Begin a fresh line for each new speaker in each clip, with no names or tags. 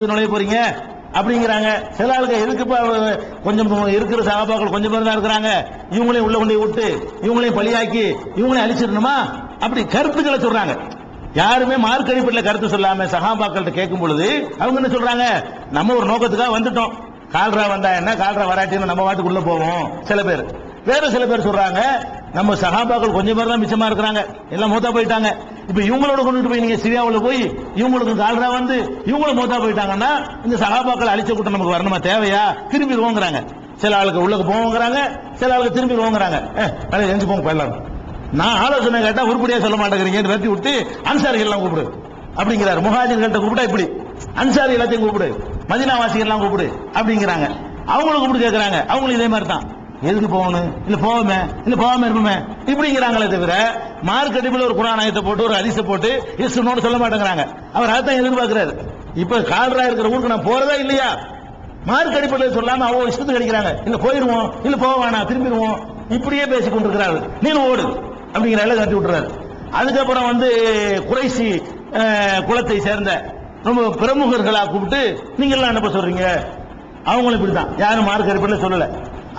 நுழைய போறீங்க அப்படிங்கிறாங்க. சில ஆளுங்க எதுக்கு கொஞ்சம் இருக்கிற சகாபாக்கள் கொஞ்சம் பேர் தான் இருக்கிறாங்க, இவங்களையும் உள்ள கொண்டு விட்டு இவங்களையும் பலியாக்கி இவங்களையும் அழிச்சிடணுமா அப்படி கருத்துக்களை சொல்றாங்க. யாருமே மார்க் அடிப்படையில் கருத்து சொல்லாம சகாபாக்கள்கிட்ட கேட்கும் பொழுது அவங்க என்ன சொல்றாங்க, நம்ம ஒரு நோக்கத்துக்காக வந்துட்டோம், கால்ரா வந்தா என்ன கால்ரா வராட்டின்னு நம்ம வாட்டுக்குள்ள போவோம். சில பேர் வேற சில பேர் சொல்றாங்க, நம்ம சகாபாக்கள் கொஞ்சம் பேர் தான் மிச்சமா இருக்கிறாங்க, எல்லாம் மூத்தா போயிட்டாங்க. இப்ப இவங்களோட கொண்டுட்டு போய் நீங்க சிரியாவில் போய் இவங்களுக்கு கால்ரா வந்து இவங்களும் மூத்தா போயிட்டாங்கன்னா இந்த சகாபாக்கள் அழிச்ச கூட்டம் நமக்கு வரணுமா, தேவையா, திரும்பிடுவோங்கிறாங்க. சில ஆளுக்கு உள்ளக்கு போவோங்கிறாங்க, சில ஆளுக்கு திரும்பிடுவோங்கிறாங்க. எஞ்சி போங்க போயிடலாம். நான் ஆலோசனை கேட்டா உருப்படியா சொல்ல மாட்டேங்கிறீங்க, வெட்டி விட்டு அன்சாரிகள் எல்லாம் கூப்பிடு அப்படிங்கிறாரு. முஹாஜிர்கள்ட்ட கூப்பிட்டா இப்படி, அன்சாரி எல்லாத்தையும் கூப்பிடு, மதீனாவாசிகள் எல்லாம் கூப்பிடு அப்படிங்கிறாங்க. அவங்களும் கூப்பிட்டு கேட்கறாங்க, அவங்களும் இதே மாதிரி தான், எதுக்கு போகணும், இல்ல போவோமே, இல்ல போகாம இருப்போமே இப்படிங்கிறாங்களே தவிர மார்க் அடிப்பில் ஒரு குர்ஆன் ஆயத்தை போட்டு ஒரு ஹதீஸை போட்டு இஸ்னோடு சொல்ல மாட்டேங்கிறாங்க. அவர் அதான் எதிர்பார்க்கிறாரு. இப்ப கால்ரா இருக்கிற ஊருக்கு நான் போறதா இல்லையா, மார்க் அடிப்படையில் சொல்லாம அவங்க இஷ்டத்துக்கு அடிக்கிறாங்க. இல்ல போயிருவோம், இல்ல போக வேணாம், திரும்பிடுவோம், இப்படியே பேசிக் கொண்டிருக்கிறாரு. நீங்க ஓடு அப்படிங்கிற எல்லாம் கட்டி விட்டுறாரு. அதுக்கப்புறம் குறைசி குலத்தை சேர்ந்த ரொம்ப பிரமுகர்களா கூப்பிட்டு நீங்க எல்லாம் அனுப்ப சொல்றீங்க, அவங்களும் இப்படிதான், யாரும் மார்க் அடிப்படையில் சொல்லல.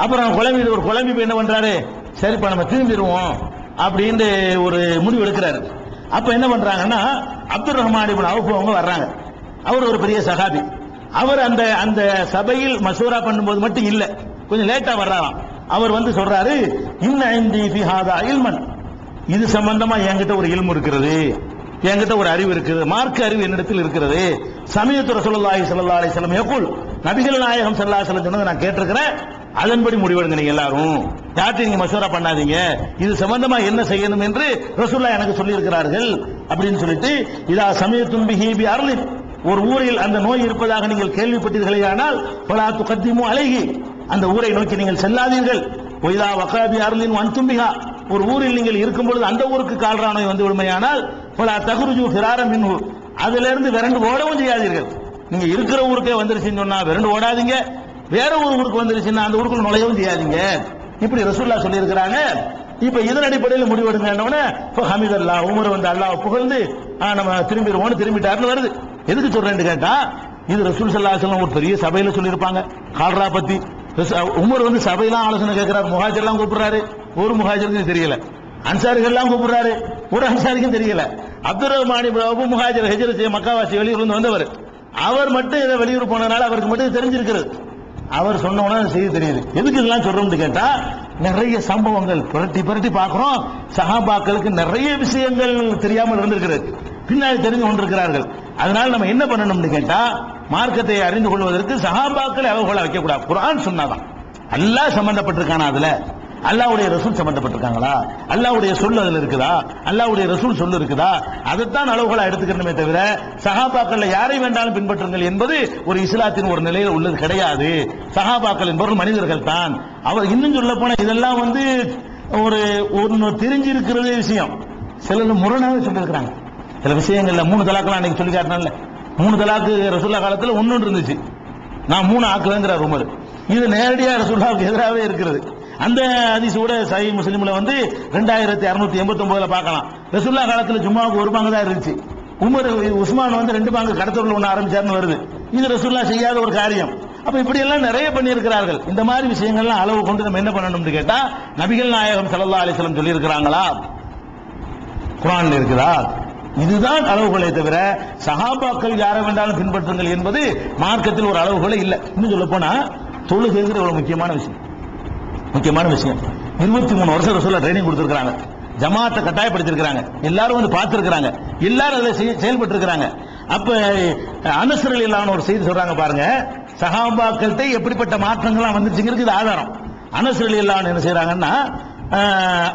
அப்புறம் குழம்பி என்ன பண்றாரு, சரிப்பா நம்ம திரும்பிடுவோம் அப்படின்னு ஒரு முடிவு எடுக்கிறாரு. அப்ப என்ன பண்றாங்கன்னா, அப்துல் ரஹ்மான் இப்னு அவுஃப் அவங்க வர்றாங்க. அவர் ஒரு பெரிய சஹாபி. அவர் அந்த சபையில் மசூரா பண்ணும்போது மட்டும் இல்ல, கொஞ்சம் லேட்டா வர்றாராம். அவர் சொல்றாரு, இன்ன இந்தி ஃபி ஹாதா இல்மன், இது சம்பந்தமா என்கிட்ட ஒரு இல்மு இருக்கிறது, என்கிட்ட ஒரு அறிவு இருக்குது, மார்க்க அறிவு என்னிடத்தில் இருக்கிறது. சமயத்து ரசூலுல்லாஹி ஸல்லல்லாஹு அலைஹி வஸல்லம் யகூல், நபிகள் நாயகம் ஸல்லல்லாஹு அலைஹி வஸல்லம் சொன்னதை நான் கேட்டிருக்கிறேன், அதன்படி முடிவெடுங்க நீங்க எல்லாரும், யார்ட்டையும் நீங்க மசூரா பண்ணாதீங்க, இது சம்பந்தமா என்ன செய்யணும் என்று ரசூலுல்லாஹ் எனக்கு சொல்லி இருக்கிறார்கள் அப்படின்னு சொல்லிட்டு, இதா சமயத்தும் பிஹி பி அர்லின், ஒரு ஊரில் அந்த நோய் இருப்பதாக நீங்கள் கேள்விப்பட்டீர்களேயானால் ஃபலா துகத்திமு அலைஹி, அந்த ஊரை நோக்கி நீங்கள் செல்லாதீர்கள். ஒய்தா வகாபி அர்லின் வன்தும் பிஹா, ஒரு ஊரில் நீங்கள் இருக்கும் பொழுது அந்த ஊருக்கு கால்ரா நோய் வந்து விடுமையானால் ஃபலா தஹ்ருஜு ஃபிராரம் மின்ஹு, அதிலிருந்து விரண்டு ஓடவும் செய்யாதீர்கள். நீங்க இருக்கிற ஊருக்கே வந்துருச்சுன்னு சொன்னா விரண்டு ஓடாதீங்க, வேற ஒரு ஊருக்கு வந்துருச்சுன்னா அந்த ஊருக்குள்ள நுழையவும் செய்யாதீங்க. இப்படி ரசூலுல்லாஹ் சொல்லி இருக்கிறாங்க. இப்ப இதன் அடிப்படையில் முடிவெடுங்க. ஹமீதல்லாஹ், உமர் அல்லாஹ் புகழ்ந்து நம்ம திரும்பிடுவோம்னு திரும்பிட்டாருன்னு வருது. எதுக்கு சொல்றேன்னு கேட்டா, இது ரசூல் ஸல்லல்லாஹு அலைஹி வஸல்லம் ஒரு பெரிய சபையில சொல்லியிருப்பாங்க கால்ரா பத்தி. உமர் சபையெல்லாம் ஆலோசனை கேட்கிறாரு, முஹாஜிர் எல்லாம் கூப்பிடுறாரு, ஒரு முஹாஜிருக்கு தெரியல, அன்சாரிகள் எல்லாம் கூப்பிடுறாரு, ஒரு அன்சாரிக்கும் தெரியல. அப்துல் ரஹ்மான் இப்னு அபூ முஹாஜிர் ஹிஜ்ரத் மக்காவாசி வெளியூர்ல வந்தவர், அவர் மட்டும் இதை வெளியூர் போனதுனால அவருக்கு மட்டும் தெரிஞ்சிருக்கிறது. அவர் சொன்ன உடனே செய்தி தெரியுது. எதுக்கு இதெல்லாம் சொல்றோம்னு கேட்டா, நிறைய சம்பவங்கள் புரட்டி பார்க்கிறோம், சஹாபாக்களுக்கு நிறைய விஷயங்கள் தெரியாமல் இருந்திருக்கிறது, பின்னாடி தெரிந்து கொண்டிருக்கிறார்கள். அதனால நம்ம என்ன பண்ணணும்னு கேட்டா, மார்க்கத்தை அறிந்து கொள்வதற்கு சஹாபாக்களை அவர்களை வைக்கக்கூடாது. குர்ஆன் சொன்னாதான், அல்லாஹ் சம்பந்தப்பட்டிருக்கானா, அதுல அல்லாஹ்வுடைய ரசூல் சம்பந்தப்பட்டிருக்காங்களா, அல்லாஹ்வுடைய சொல் அதுல இருக்குதா, அல்லாஹ்வுடைய ரசூல் சொல்லு இருக்குதா, அதைத்தான் அளவுகளா எடுத்துக்கணுமே தவிர சஹாபாக்கள்ல யாரை வேண்டாலும் பின்பற்றுங்கள் என்பது ஒரு இஸ்லாத்தின் ஒரு நிலையில் உள்ளது கிடையாது. சஹாபாக்கள் என்பவர்கள் மனிதர்கள் தான். அவர் இன்னும் சொல்ல போன இதெல்லாம் ஒரு தெரிஞ்சிருக்கிறது விஷயம், சிலர் முரணாக சொல்லியிருக்கிறாங்க. சில விஷயங்கள்ல 3 தலாக்கெல்லாம் அன்னைக்கு சொல்லி காட்டினால, 3 தலாக்கு ரசூலுல்லாஹ் காலத்துல 1 இருந்துச்சு, நான் 3 ஆக்குவேங்கிறார் உமர். இது நேரடியா ரசூலுல்லாஹ்வுக்கு எதிராகவே இருக்கிறது. அந்த ஹதீஸோட சஹீஹ் முஸ்லிம்ல 2689 பார்க்கலாம். ரசூலுல்லாஹ் காலத்துல ஜும்மாவுக்கு 1 பங்கு தான் இருந்துச்சு. உஸ்மான் 2 பங்கு கடத்தொழில் ஒன்று ஆரம்பிச்சாருன்னு வருது. இது ரசூலுல்லாஹ் செய்யாத ஒரு காரியம். அப்ப இப்படி எல்லாம் நிறைய பண்ணி இருக்கிறார்கள். இந்த மாதிரி விஷயங்கள்லாம் அளவு கொண்டு நம்ம என்ன பண்ணணும்னு கேட்டா, நபிகள் நாயகம் ஸல்லல்லாஹு அலைஹி வஸல்லம் சொல்லி இருக்கிறாங்களா, குர்ஆன்ல இருக்குதா, இதுதான் அளவுகளே தவிர சஹாபாக்கள் யாரை வேண்டாலும் பின்பற்றுங்கள் என்பது மார்க்கத்தில் ஒரு அளவுகளே இல்லை. இன்னும் சொல்ல போனா தொழுகைங்கிற ஒரு முக்கியமான விஷயம். 23 வருஷம் ரசூலுல்லாஹ் ட்ரைனிங் கொடுத்திருக்காங்க, ஜமாத்தை கட்டாயப்படுத்திருக்காங்க, எல்லாரும் பார்த்திருக்காங்க, எல்லாரும் அதில் செயல்பட்டு இருக்காங்க. அப்ப அனஸ் ரலியல்லாஹு ஒரு செய்தி சொல்றாங்க பாருங்க, சஹாபாக்கள்கிட்ட எப்படிப்பட்ட மாற்றங்கள்லாம் வந்துச்சுங்கிறது இது ஆதாரம். அனஸ் ரலியல்லாஹு என்ன செய்யறாங்கன்னா,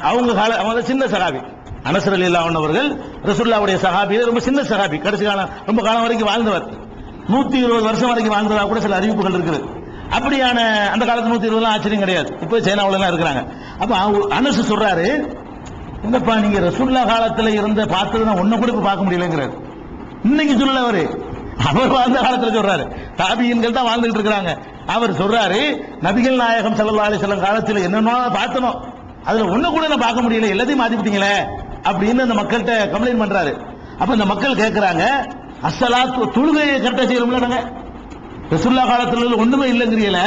அவங்க சின்ன சஹாபி, அனஸ் ரலியல்லாஹு அவர்கள் ரசூலுல்லாஹ்வுடைய சஹாபியில ரொம்ப சின்ன சஹாபி, கடைசி காலம் ரொம்ப காலம் வரைக்கும் வாழ்ந்தவர், 120 வருஷம் வரைக்கும் வாழ்ந்ததா கூட சில அறிவிப்புகள் இருக்குது. அப்படியான அந்த காலத்து 120 ஆச்சரியம் கிடையாது, இப்போ சைனாவுல எல்லாம் இருக்கிறாங்க. அப்ப அனஸ் சொல்றாரு, என்னப்பா நீங்க ரசூலுல்லாஹ் காலத்துல இருந்த பார்த்ததுன்னா ஒண்ணு கூட இப்ப பார்க்க முடியலங்கிறாரு. இன்னைக்கு சொல்லல, அவர் வாழ்ந்த காலத்துல சொல்றாரு, தாபியீன்கள் தான் வாழ்ந்துட்டு இருக்கிறாங்க. அவர் சொல்றாரு, நபிகள் நாயகம் ஸல்லல்லாஹு அலைஹி வஸல்லம் காலத்துல என்னென்ன பார்த்தனோ அதுல ஒண்ணு கூட நான் பார்க்க முடியல, எல்லாத்தையும் மாத்திட்டீங்களே அப்படின்னு அந்த மக்கள்கிட்ட கம்ப்ளைண்ட் பண்றாரு. அப்ப அந்த மக்கள் கேட்கிறாங்க, அஸ்ஸலாத்து தொழுகையை கரெக்டா செய்யறோம்ல நாங்க. ரசூலுல்லாஹ் காலத்துல ஒண்ணுமே இல்லைங்கிறீல,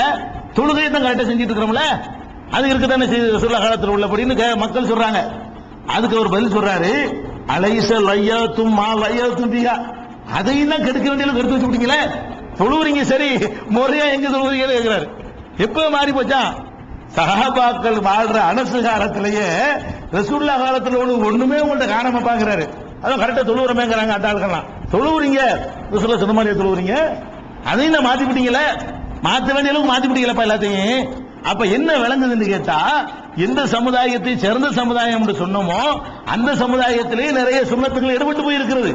தொழுகையை தான் கரெக்டா செஞ்சுட்டு இருக்கிறோம்ல. அது இருக்குதானே ரசூலுல்லாஹ் காலத்துல உள்ளபடின்னு மக்கள் சொல்றாங்க. அதுக்கு அவர் பதில் சொல்றாரு, அலைஸ லையத்தும் மா லையத்தும் பிஹா, அதையும் தான் கெடுக்க வேண்டிய எடுத்து வச்சு விட்டீங்களே. தொழுவுறீங்க சரி, முறையா எங்க தொழுவுறீங்கன்னு கேட்கிறாரு. எப்ப மாறி போச்சா? சஹாபாக்கள் வாழ்ற அனசு காலத்திலேயே ரசூலுல்லாஹ் காலத்துல ஒண்ணுமே உங்கள்ட்ட காணாம பாக்குறாரு. அதான் கரெக்டா தொழுவுறமேங்கிறாங்க அட்டாளுக்கெல்லாம். தொழுவுறீங்க, ரசூலுல்லாஹ் சொன்ன மாதிரியே தொழுவுறீங்க, அதையும் தான் மாத்தி விட்டீங்களே. மாத்த வேண்டிய அளவுக்கு மாத்தி விட்டீங்களப்பா எல்லாத்தையும். அப்ப என்ன விளங்குதுன்னு கேட்டா, எந்த சமுதாயத்தை சேர்ந்த சமுதாயம் என்று சொன்னோமோ அந்த சமுதாயத்திலே நிறைய சுன்னத்துகள் ஈடுபட்டு போயிருக்கிறது,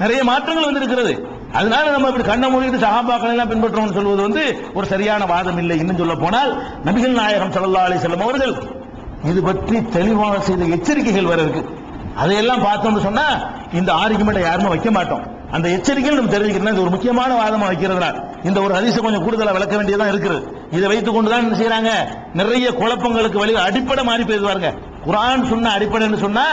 நிறைய மாற்றங்கள் வந்திருக்கிறது. அதனால நம்ம இப்படி கண்ண மூடிட்டு சஹாபாக்களை எல்லாம் பின்பற்றோம்னு சொல்வது வந்து ஒரு சரியான வாதம் இல்லை. இன்னும் சொல்ல போனால் நபிகள் நாயகம் ஸல்லல்லாஹு அலைஹி வஸல்லம் அவர்கள் இது பற்றி தெளிவாக செய்த எச்சரிக்கைகள் வர இருக்கு. அதையெல்லாம் பார்த்தோம்னு சொன்னா இந்த ஆர்குமெண்ட் யாருமே வைக்க மாட்டோம். அந்த எச்சரிக்கைகள் நம்ம தெரிவிக்கிறோம். இது ஒரு முக்கியமான வாதமா வைக்கிறதுனால இந்த ஒரு ஹதீஸை கொஞ்சம் கூடுதலா விளக்க வேண்டியதா இருக்குது. இதை வைத்துக் கொண்டுதான் என்ன செய்யறாங்க, நிறைய குழப்பங்களுக்கு வழி அடிப்படை மாறி போயிருவாங்க. குர்ஆன் சொன்ன அடிப்படைன்னு சொன்னா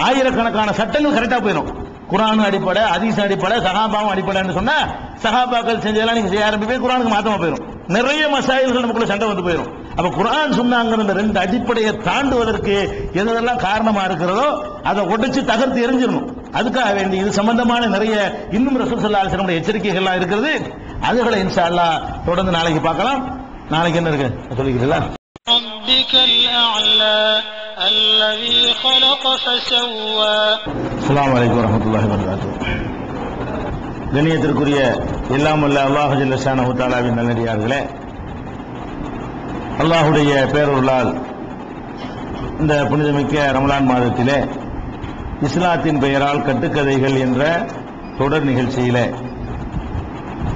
ஆயிரக்கணக்கான சட்டங்கள் கரெக்டா போயிடும். குர்ஆன் அடிப்படை, ஹதீஸ் அடிப்படை, சஹாபாவும் அடிப்படைன்னு சொன்னா சஹாபாக்கள் செஞ்சதெல்லாம் நீங்க செய்ய ஆரம்பிப்பே குர்ஆனுக்கு மாத்தமா போயிடும். நிறைய மசாயில்கள் நமக்குள்ள சண்டை வந்து போயிடும். அப்ப குர்ஆன் சொன்னாங்கிற இந்த ரெண்டு அடிப்படையை தாண்டுவதற்கு எதெல்லாம் காரணமா இருக்கிறதோ அதை உடைச்சு தகர்த்து எரிஞ்சிடணும். அதுக்காக வேண்டி இது சம்பந்தமான நிறைய இன்னும் ரசூல் ஸல்லல்லாஹு அலைஹி வஸல்லம் எச்சரிக்கைகள்லாம் இருக்கிறது. அதுகளை இன்ஷா அல்லாஹ் தொடர்ந்து நாளைக்கு பார்க்கலாம். நாளைக்கு என்ன இருக்கு சொல்லிக்கிறீங்களா? அஸ்ஸலாமு அலைக்கும் வரஹ்மத்துல்லாஹி வபரகாத்துஹு. கண்ணியத்திற்குரிய எல்லாம் வல்ல அல்லாஹ் ஜல்ல ஷானஹு தஆலாவின் நல்லடியார்களே, அல்லாஹ்வுடைய பேரருளால் இந்த புனிதமிக்க ரமலான் மாதத்திலே இஸ்லாத்தின் பெயரால் கட்டுக்கதைகள் என்ற தொடர் நிகழ்ச்சியிலே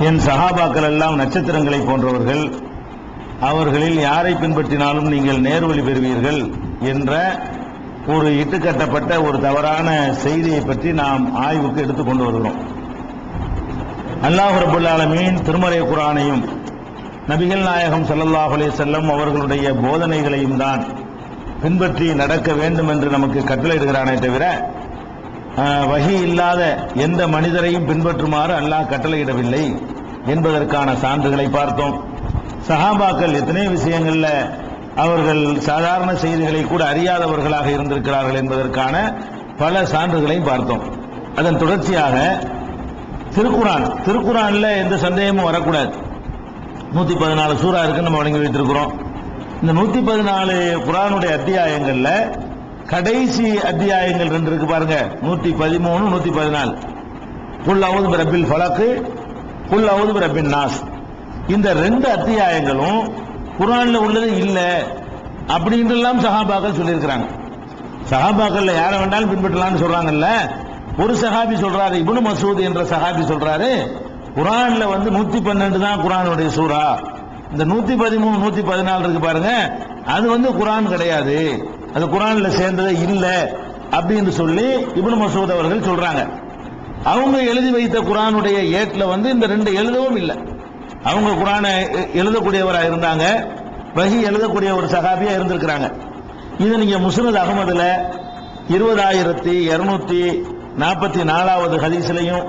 என் சஹாபாக்கள் எல்லாம் நட்சத்திரங்களை போன்றவர்கள், அவர்களில் யாரை பின்பற்றினாலும் நீங்கள் நேர்வழி பெறுவீர்கள் என்ற ஒரு இட்டுக்கட்டப்பட்ட ஒரு தவறான செய்தியை பற்றி நாம் ஆய்வுக்கு எடுத்துக் கொண்டு வருகிறோம். அல்லாஹ் ரப்பல் ஆலமீன் திருமறை குர்ஆனையும் நபிகள் நாயகம் ஸல்லல்லாஹு அலைஹி வஸல்லம் அவர்களுடைய போதனைகளையும் தான் பின்பற்றி நடக்க வேண்டும் என்று நமக்கு கட்டளையிடுகிறானே தவிர வஹி இல்லாத எந்த மனிதரையும் பின்பற்றுமாறு அல்லாஹ் கட்டளையிடவில்லை என்பதற்கான சான்றுகளை பார்த்தோம். சஹாபாக்கள் எத்தனை விஷயங்கள்ல அவர்கள் சாதாரண செய்திகளை கூட அறியாதவர்களாக இருந்திருக்கிறார்கள் என்பதற்கான பல சான்றுகளையும் பார்த்தோம். அதன் தொடர்ச்சியாக திருக்குர்ஆன்ல எந்த சந்தேகமும் வரக்கூடாது. 114 சூரா இருக்கு, நம்ம வழங்கி வைத்திருக்கிறோம். இந்த 114 குர்ஆனுடைய அத்தியாயங்கள்ல கடைசி அத்தியாயங்கள் ரெண்டு இருக்கு பாருங்க, 113 114. குல் அஊது பிரப்பில் ஃபலக், குல் அஊது பிரப்பின் நாஸ். இந்த ரெண்டு அத்தியாயங்களும் குர்ஆன்ல உள்ளது இல்ல அப்படின்றெல்லாம் சஹாபாக்கள் சொல்லியிருக்கிறாங்க. சஹாபாக்கள்ல யாரை வேண்டாலும் பின்பற்றலாம்னு சொல்றாங்கல்ல. ஒரு சஹாபி சொல்றாரு, இப்னு மஸ்ஊத் என்ற சஹாபி சொல்றாரு, குர்ஆன்ல 112 தான் குர்ஆனுடைய சூரா, இந்த 113 114 இருக்கு பாருங்க, அது குர்ஆன் கிடையாது, அது குர்ஆன்ல சேர்ந்ததே இல்ல அப்படின்னு சொல்லி இப்னு மஸ்ஊத் அவர்கள் சொல்றாங்க. அவங்க எழுதி வைத்த குர்ஆனுடைய ஏட்ல இந்த ரெண்டு எழுதவும் இல்லை. அவங்க குர்ஆனை எழுதக்கூடியவரா இருந்தாங்க, வஹி எழுதக்கூடிய ஒரு சஹாபியா இருந்திருக்கிறாங்க. இது நீங்க முஸ்னத் அஹ்மதுல 20244வது ஹதீஸ்லையும்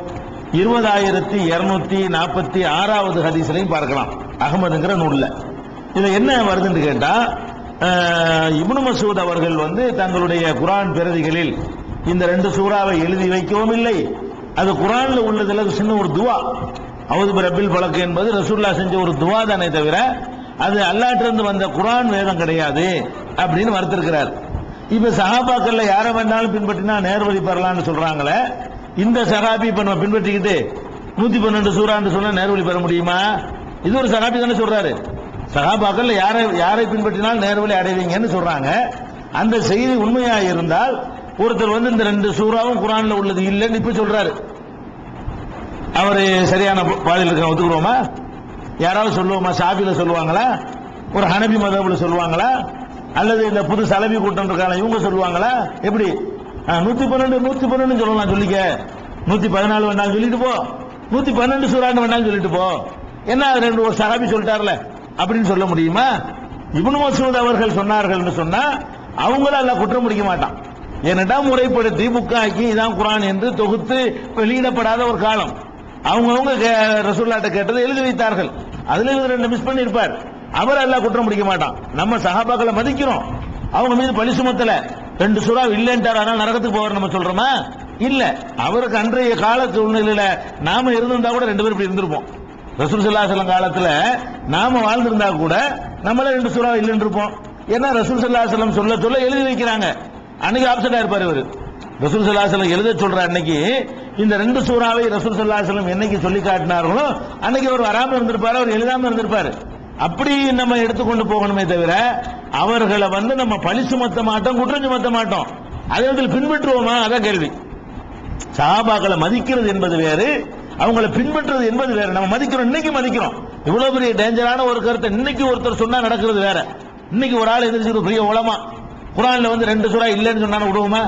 20246வது ஹதீஸ்லையும் பார்க்கலாம், அஹ்மதுங்கிற நூல்ல. இதுல என்ன வருதுன்னு கேட்டா, இப்னு மஸ்ஊத் அவர்கள் தங்களுடைய குர்ஆன் பிரதிகளில் இந்த ரெண்டு சூறாவை எழுதி வைக்கவும் இல்லை. அது குர்ஆன்ல உள்ளதுல சின்ன ஒரு துவா, அஊது பிரப்பில் ஃபலக் என்பது ரசூலுல்லாஹ் செஞ்ச ஒரு துவா தானே தவிர அது அல்லாஹ்விலிருந்து வந்த குர்ஆன் வேதம் கிடையாது அப்படின்னு வர்த்திருக்கிறார். இப்ப சஹாபாக்கள்ல யாரை வேண்டாலும் பின்பற்றினா நேர்வழி பெறலாம்னு சொல்றாங்களே, இந்த சஹாபி இப்ப நம்ம பின்பற்றிக்கிட்டு 112 சூறான்னு சொன்னா நேர்வழி பெற முடியுமா? இது ஒரு சஹாபி தானே சொல்றாரு. சஹாபாக்கள்ல யாரை பின்பற்றினால் நேர்வழி அடைவீங்கன்னு சொல்றாங்க. அந்த செய்தி உண்மையா இருந்தால் ஒருத்தர் இந்த ரெண்டு சூறாவும் குர்ஆன்ல உள்ளது இல்லைன்னு இப்ப சொல்றாரு, அவரு சரியான பாதையில் இருக்க ஒத்துக்குறோமா? யாராவது சொல்லுவோமா? ஷாஃபில சொல்லுவாங்களா? ஒரு ஹனபி மதஹ்புல சொல்லுவாங்களா? அல்லது இந்த புது சலபி கூட்டம் இருக்காங்க இவங்க சொல்லுவாங்களா? எப்படி 112 சொல்லலாம், சொல்லிக்க 114 வேண்டாம் சொல்லிட்டு போ, 112 சூறான்னு வேண்டாம் சொல்லிட்டு போ, என்ன ரெண்டு ஒரு சஹாபி சொல்லிட்டார்ல அப்படின்னு சொல்ல முடியுமா? இப்னு மஸ்ஊத் அவர்கள் சொன்னார்கள் சொன்னா அவங்கள எல்லாம் குற்றம் முடிக்க மாட்டான். என்னடா முறைப்படுத்தி புக்காக்கி இதான் குர்ஆன் என்று தொகுத்து வெளியிடப்படாத ஒரு காலம். அவங்கவுங்க ரசூலுல்லாஹ்ட்ட கேட்டதை எழுதி வைத்தார்கள். அதுல இவர் ரெண்டு மிஸ் பண்ணி இருப்பார். அவர் அல்லாஹ் குற்றம் பிடிக்க மாட்டான். நம்ம சஹாபாக்களை மதிக்கிறோம், அவங்க மீது பழி சுமத்தல. 2 சூறா இல்லைன்றார், ஆனால் நரகத்துக்கு போவார் நம்ம சொல்றோமா? இல்ல. அவருக்கு அன்றைய கால சூழ்நிலையில நாம இருந்திருந்தா கூட 2 பேரும் இப்படி இருந்திருப்போம். ரசூல் ஸல்லல்லாஹு அலைஹி வஸல்லம் காலத்துல நாம வாழ்ந்திருந்தா கூட நம்மளே 2 சூறா இல்லைன்னு இருப்போம். ஏன்னா ரசூல் ஸல்லல்லாஹு அலைஹி வஸல்லம் சொல்ல சொல்ல எழுதி வைக்கிறாங்க. அன்னைக்கு ஆப்சென்டா இருப்பார் இவர். ரசூல் ஸல்லல்லாஹு அலைஹி வஸல்லம் எழுத சொல்ற அன்னைக்கு இந்த 2 சூறாவை ரசூல் ஸல்லல்லாஹு அலைஹி வஸல்லம் என்னைக்கு சொல்லி காட்டினார்களோ அன்னைக்கு அவர் வராம இருந்திருப்பாரு, அவர் எழுதாம இருந்திருப்பாரு. அப்படி நம்ம எடுத்துக்கொண்டு போகணுமே தவிர அவர்களை நம்ம பழி சுமத்த மாட்டோம், குற்றம் சுமத்த மாட்டோம். அதே பின்பற்றுவோமா? அதான் கேள்வி. சஹாபாக்களை மதிக்கிறது என்பது வேறு, அவங்களை பின்பற்றுறது என்பது வேற. நம்ம மதிக்கிறோம், இன்னைக்கு மதிக்கிறோம். இவ்வளவு பெரிய டேஞ்சரான ஒரு கருத்தை இன்னைக்கு ஒருத்தர் சொன்னா நடக்கிறது வேற. இன்னைக்கு ஒரு ஆள் எதிர்த்து பெரிய உலமா குர்ஆன்ல 2 சூறா இல்லைன்னு சொன்னா விடுவோமா?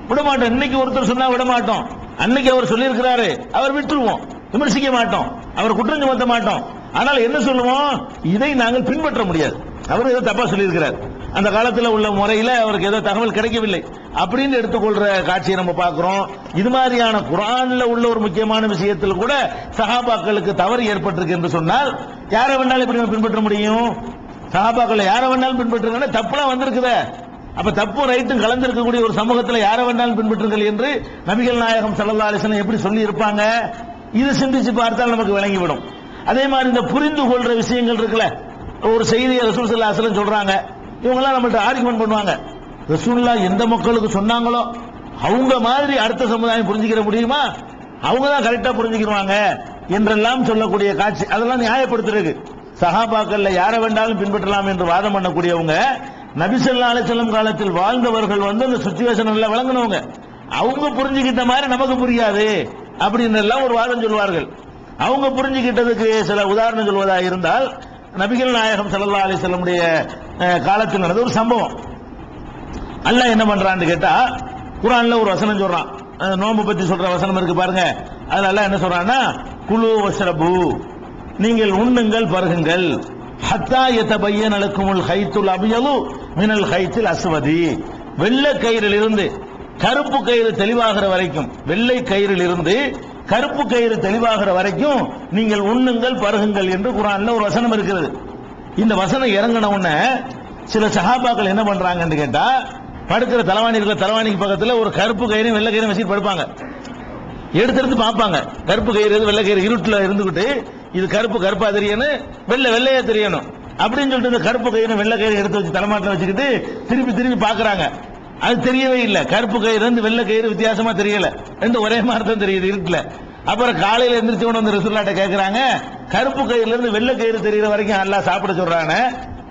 விட மாட்டோம். இன்னைக்கு ஒருத்தர் சொன்னா விட மாட்டோம். அன்னைக்கு அவர் சொல்லி இருக்கிறாரு, அவர் விட்டுருவோம், விமர்சிக்க மாட்டோம், அவர் குற்றம் சுமத்த மாட்டோம். ஆனால் என்ன சொல்லுவோம்? இதை நாங்கள் பின்பற்ற முடியாது. அவர் ஏதோ தப்பா சொல்லி இருக்கிறார், அந்த காலத்தில் உள்ள முறையில் அவருக்கு ஏதோ தகவல் கிடைக்கவில்லை அப்படின்னு எடுத்துக்கொள்ற காட்சியை நம்ம பார்க்கிறோம். இது மாதிரியான குர்ஆன்ல உள்ள ஒரு முக்கியமான விஷயத்தில் கூட சஹாபாக்களுக்கு தவறு ஏற்பட்டிருக்கு என்று சொன்னால் யாரை வேணாலும் எப்படி நம்ம பின்பற்ற முடியும்? சஹாபாக்கள் யாரை வேணாலும் பின்பற்றுங்கன்னா தப்புலாம் வந்திருக்குதே. அப்ப தப்பு ரைட்டும் கலந்திருக்கக்கூடிய ஒரு சமூகத்தில் யாரை வேணாலும் பின்பற்றுங்கள் என்று நபிகள் நாயகம் ஸல்லல்லாஹு அலைஹி வஸல்லம் எப்படி சொல்லி இருப்பாங்க? இது சிந்திச்சு பார்த்தால் நமக்கு விளங்கிவிடும். அதே மாதிரி இந்த புரிந்து கொள்ற விஷயங்கள் இருக்குல்ல, ஒரு செய்தியை ரசூல் ஸல்லல்லாஹு அலைஹி வஸல்லம் சொல்றாங்க, இவங்கெல்லாம் நம்மள்ட்ட ஆர்குமெண்ட் பண்ணுவாங்க. ரசூலுல்லாஹ் எந்த மக்களுக்கு சொன்னாங்களோ அவங்க மாதிரி அடுத்த சமுதாயம் புரிஞ்சுக்கிற முடியுமா? அவங்க தான் கரெக்டா புரிஞ்சுக்கிடுவாங்க என்றெல்லாம் சொல்லக்கூடிய காட்சி, அதெல்லாம் நியாயப்படுத்துறது. சஹாபாக்கள்ல யாரை வேண்டாலும் பின்பற்றலாம் என்று வாதம் பண்ணக்கூடியவங்க நபி ஸல்லல்லாஹு அலைஹி வஸல்லம் காலத்தில் வாழ்ந்தவர்கள் அந்த சிச்சுவேஷன் எல்லாம் விளங்குனவங்க. அவங்க புரிஞ்சுக்கிட்ட மாதிரி நமக்கு புரியாது அப்படின்னு எல்லாம் ஒரு வாதம் சொல்வார்கள். அவங்க புரிஞ்சுக்கிட்டதுக்கு சில உதாரணம் சொல்வதாக இருந்தால், நபிகள் நாயகம் ஸல்லல்லாஹு அலைஹி வஸல்லம் காலத்தில் நடந்த ஒரு சம்பவம். அல்லாஹ் என்ன பண்றான்னு கேட்டா, குர்ஆன்ல ஒரு வசனம் சொல்றான். நோம்பு பத்தி சொல்ற வசனம் இருக்கு பாருங்க. அதுல அல்லாஹ் என்ன சொல்றான்னா, குலு வஷ்ரபு, நீங்கள் உண்ணுங்கள் பருகுங்கள், ஹத்தா யதபய்யன லக்குமுல் ஹைத்துல் அபியது மினல் ஹைத்தில் அஸ்வதி, வெள்ளை கயிறில் இருந்து கருப்பு கயிறு தெளிவாகிற வரைக்கும், வெள்ளை கயிறில் இருந்து கருப்பு கயிறு தெளிவாகிற வரைக்கும் நீங்கள் உண்ணுங்கள் பருகுங்கள் என்று குர்ஆன்ல ஒரு வசனம் இருக்கிறது. இந்த வசனம் இறங்கின உடனே சில சஹாபாக்கள் என்ன பண்றாங்கன்னு கேட்டா, படுக்கிற தலைவாணி இருக்கிற தலைவாணிக்கு பக்கத்தில் ஒரு கருப்பு கயிறையும் வெள்ளை கயிறையும் வச்சுட்டு படுப்பாங்க. எடுத்து பார்ப்பாங்க, கருப்பு கயிறு வெள்ளை கயிறு இருட்டுல இருந்துகிட்டு இது கருப்பு கருப்பா தெரியணும், வெள்ளை வெள்ளையா தெரியணும் அப்படின்னு சொல்லிட்டு இந்த கருப்பு கயிறு வெள்ளை கயிறு எடுத்து வச்சு தலைமாட்டில் வச்சுக்கிட்டு திருப்பி திருப்பி பாக்குறாங்க. அது தெரியவே இல்லை, கருப்பு கயிறு வெள்ளை கயிறு வித்தியாசமா தெரியல, ரெண்டு ஒரே மாதிரி தான் தெரியுது இருட்டுல. அப்புறம் காலையில எந்திரிச்சு வந்து ரசூலுல்லாஹ்ட்ட கேட்கறாங்க, கருப்பு கயிறுல இருந்து வெள்ளை கயிறு தெரியற வரைக்கும் அல்லாஹ் சாப்பிட சொல்றாங்க,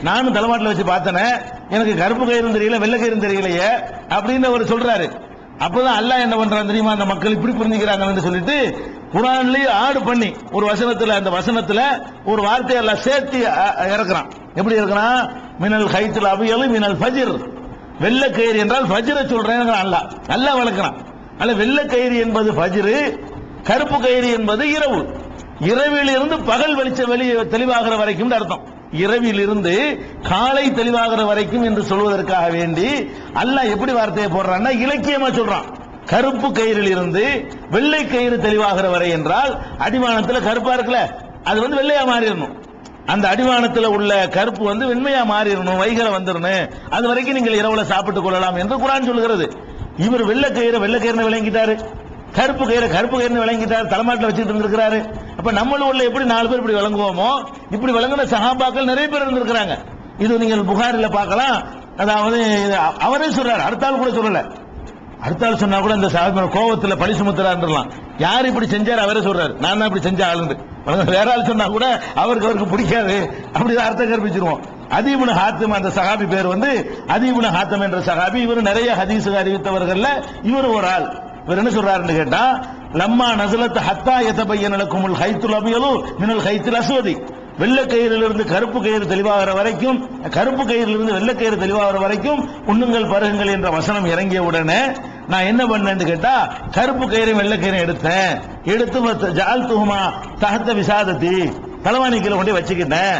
நானும் தலைமாட்டில் வச்சு பார்த்தேனே, எனக்கு கருப்பு கயிறும் தெரியல வெள்ளை கயிறும் தெரியலையே அப்படின்னு அவர் சொல்றாரு. அப்பதான் அல்லாஹ் என்ன பண்றான் தெரியுமா, அந்த மக்கள் இப்படி புரிஞ்சுக்கிறாங்கன்னு சொல்லிட்டு குர்ஆன்லயே ஆடு பண்ணி ஒரு வசனத்துல, அந்த வசனத்துல ஒரு வார்த்தையை எல்லாம் சேர்த்து இறக்குறான். எப்படி இருக்கிறான்? மினல் ஹைத்துல் அபியல் மினல் ஃபஜ்ர், வெள்ளை கயிறு என்றால் ஃபஜ்ரை சொல்றேன் அல்லாஹ் நல்லா வளர்க்கிறான். அல்ல வெள்ளை கயிறு என்பது ஃபஜ்ரு, கருப்பு கயிறு என்பது இரவு. இரவில் இருந்து பகல் வெளிச்சம் தெளிவாகிற வரைக்கும் அர்த்தம். இரவில் இருந்து காலை தெளிவாகிற வரைக்கும் என்று சொல்வதற்காக வேண்டி அல்லாஹ் எப்படி வார்த்தையை போடுறான்னா இலக்கியமா சொல்றான். கருப்பு கயிறில் இருந்து வெள்ளை கயிறு தெளிவாகிற வரை என்றால் அடிவானத்தில் கருப்பா இருக்குல்ல, அது வெள்ளையா மாறிடணும். அந்த அடிவானத்தில் உள்ள கருப்பு வெண்மையா மாறிடணும், வைகரை வந்துடணும், அது வரைக்கும் நீங்கள் இரவுல சாப்பிட்டுக் கொள்ளலாம் என்று குர்ஆன் சொல்கிறது. இவர் வெள்ளை கயிறு விளங்கிட்டாரு, கருப்பு கயிறு விளங்கிட்டாரு, தலைமாட்டில் வச்சுட்டு இருந்திருக்கிறாரு. அப்ப நம்மள உள்ள எப்படி 4 பேர் இப்படி விளங்குவோமோ, இப்படி விளங்குன சஹாபாக்கள் நிறைய பேர் இருந்திருக்கிறாங்க. இது நீங்கள் புகாரில பார்க்கலாம். அதாவது அவரே சொல்றாரு, அடுத்த ஆள் கூட சொல்லல. அடுத்த ஆள் சொன்னா கூட இந்த சஹாபி கோபத்துல பழி சுமத்துறாருலாம். யார் இப்படி செஞ்சாரு அவரே சொல்றாரு, நான் தான் இப்படி செஞ்ச ஆளுன்னு. வேற ஆள் சொன்னா கூட அவருக்கு பிடிக்காது, அப்படிதான் அர்த்தம் கற்பிச்சிருவோம். அதி இப்னு ஹாத்திம், அந்த சஹாபி பேர் அதி இப்னு ஹாத்திம் என்ற சஹாபி. இவர் நிறைய ஹதீஸ் அறிவித்தவர்கள்ல இவர் ஒரு ஆள். இவர் என்ன சொல்றாருன்னு கேட்டா, லம்மா நஸலத் ஹத்தா யதபய்யன லக்குமுல் ஹைத்துல் அபியது மினல் ஹைத்தில் அஸ்வதி, வெள்ளை கயிறிலிருந்து கருப்பு கயிறு தெளிவாகிற வரைக்கும், கருப்பு கயிறிலிருந்து வெள்ளை கயிறு தெளிவாகிற வரைக்கும் உண்ணுங்கள் பருகுங்கள் என்ற வசனம் இறங்கிய உடனே நான் என்ன பண்ணேன்னு கேட்டா, கருப்பு கயிறையும் வெள்ளை கயிறையும் எடுத்து ஜஅல்துஹுமா தஹத விசாதத்தி, தலைவாணி கீழே கொண்டு வச்சுக்கிட்டேன்.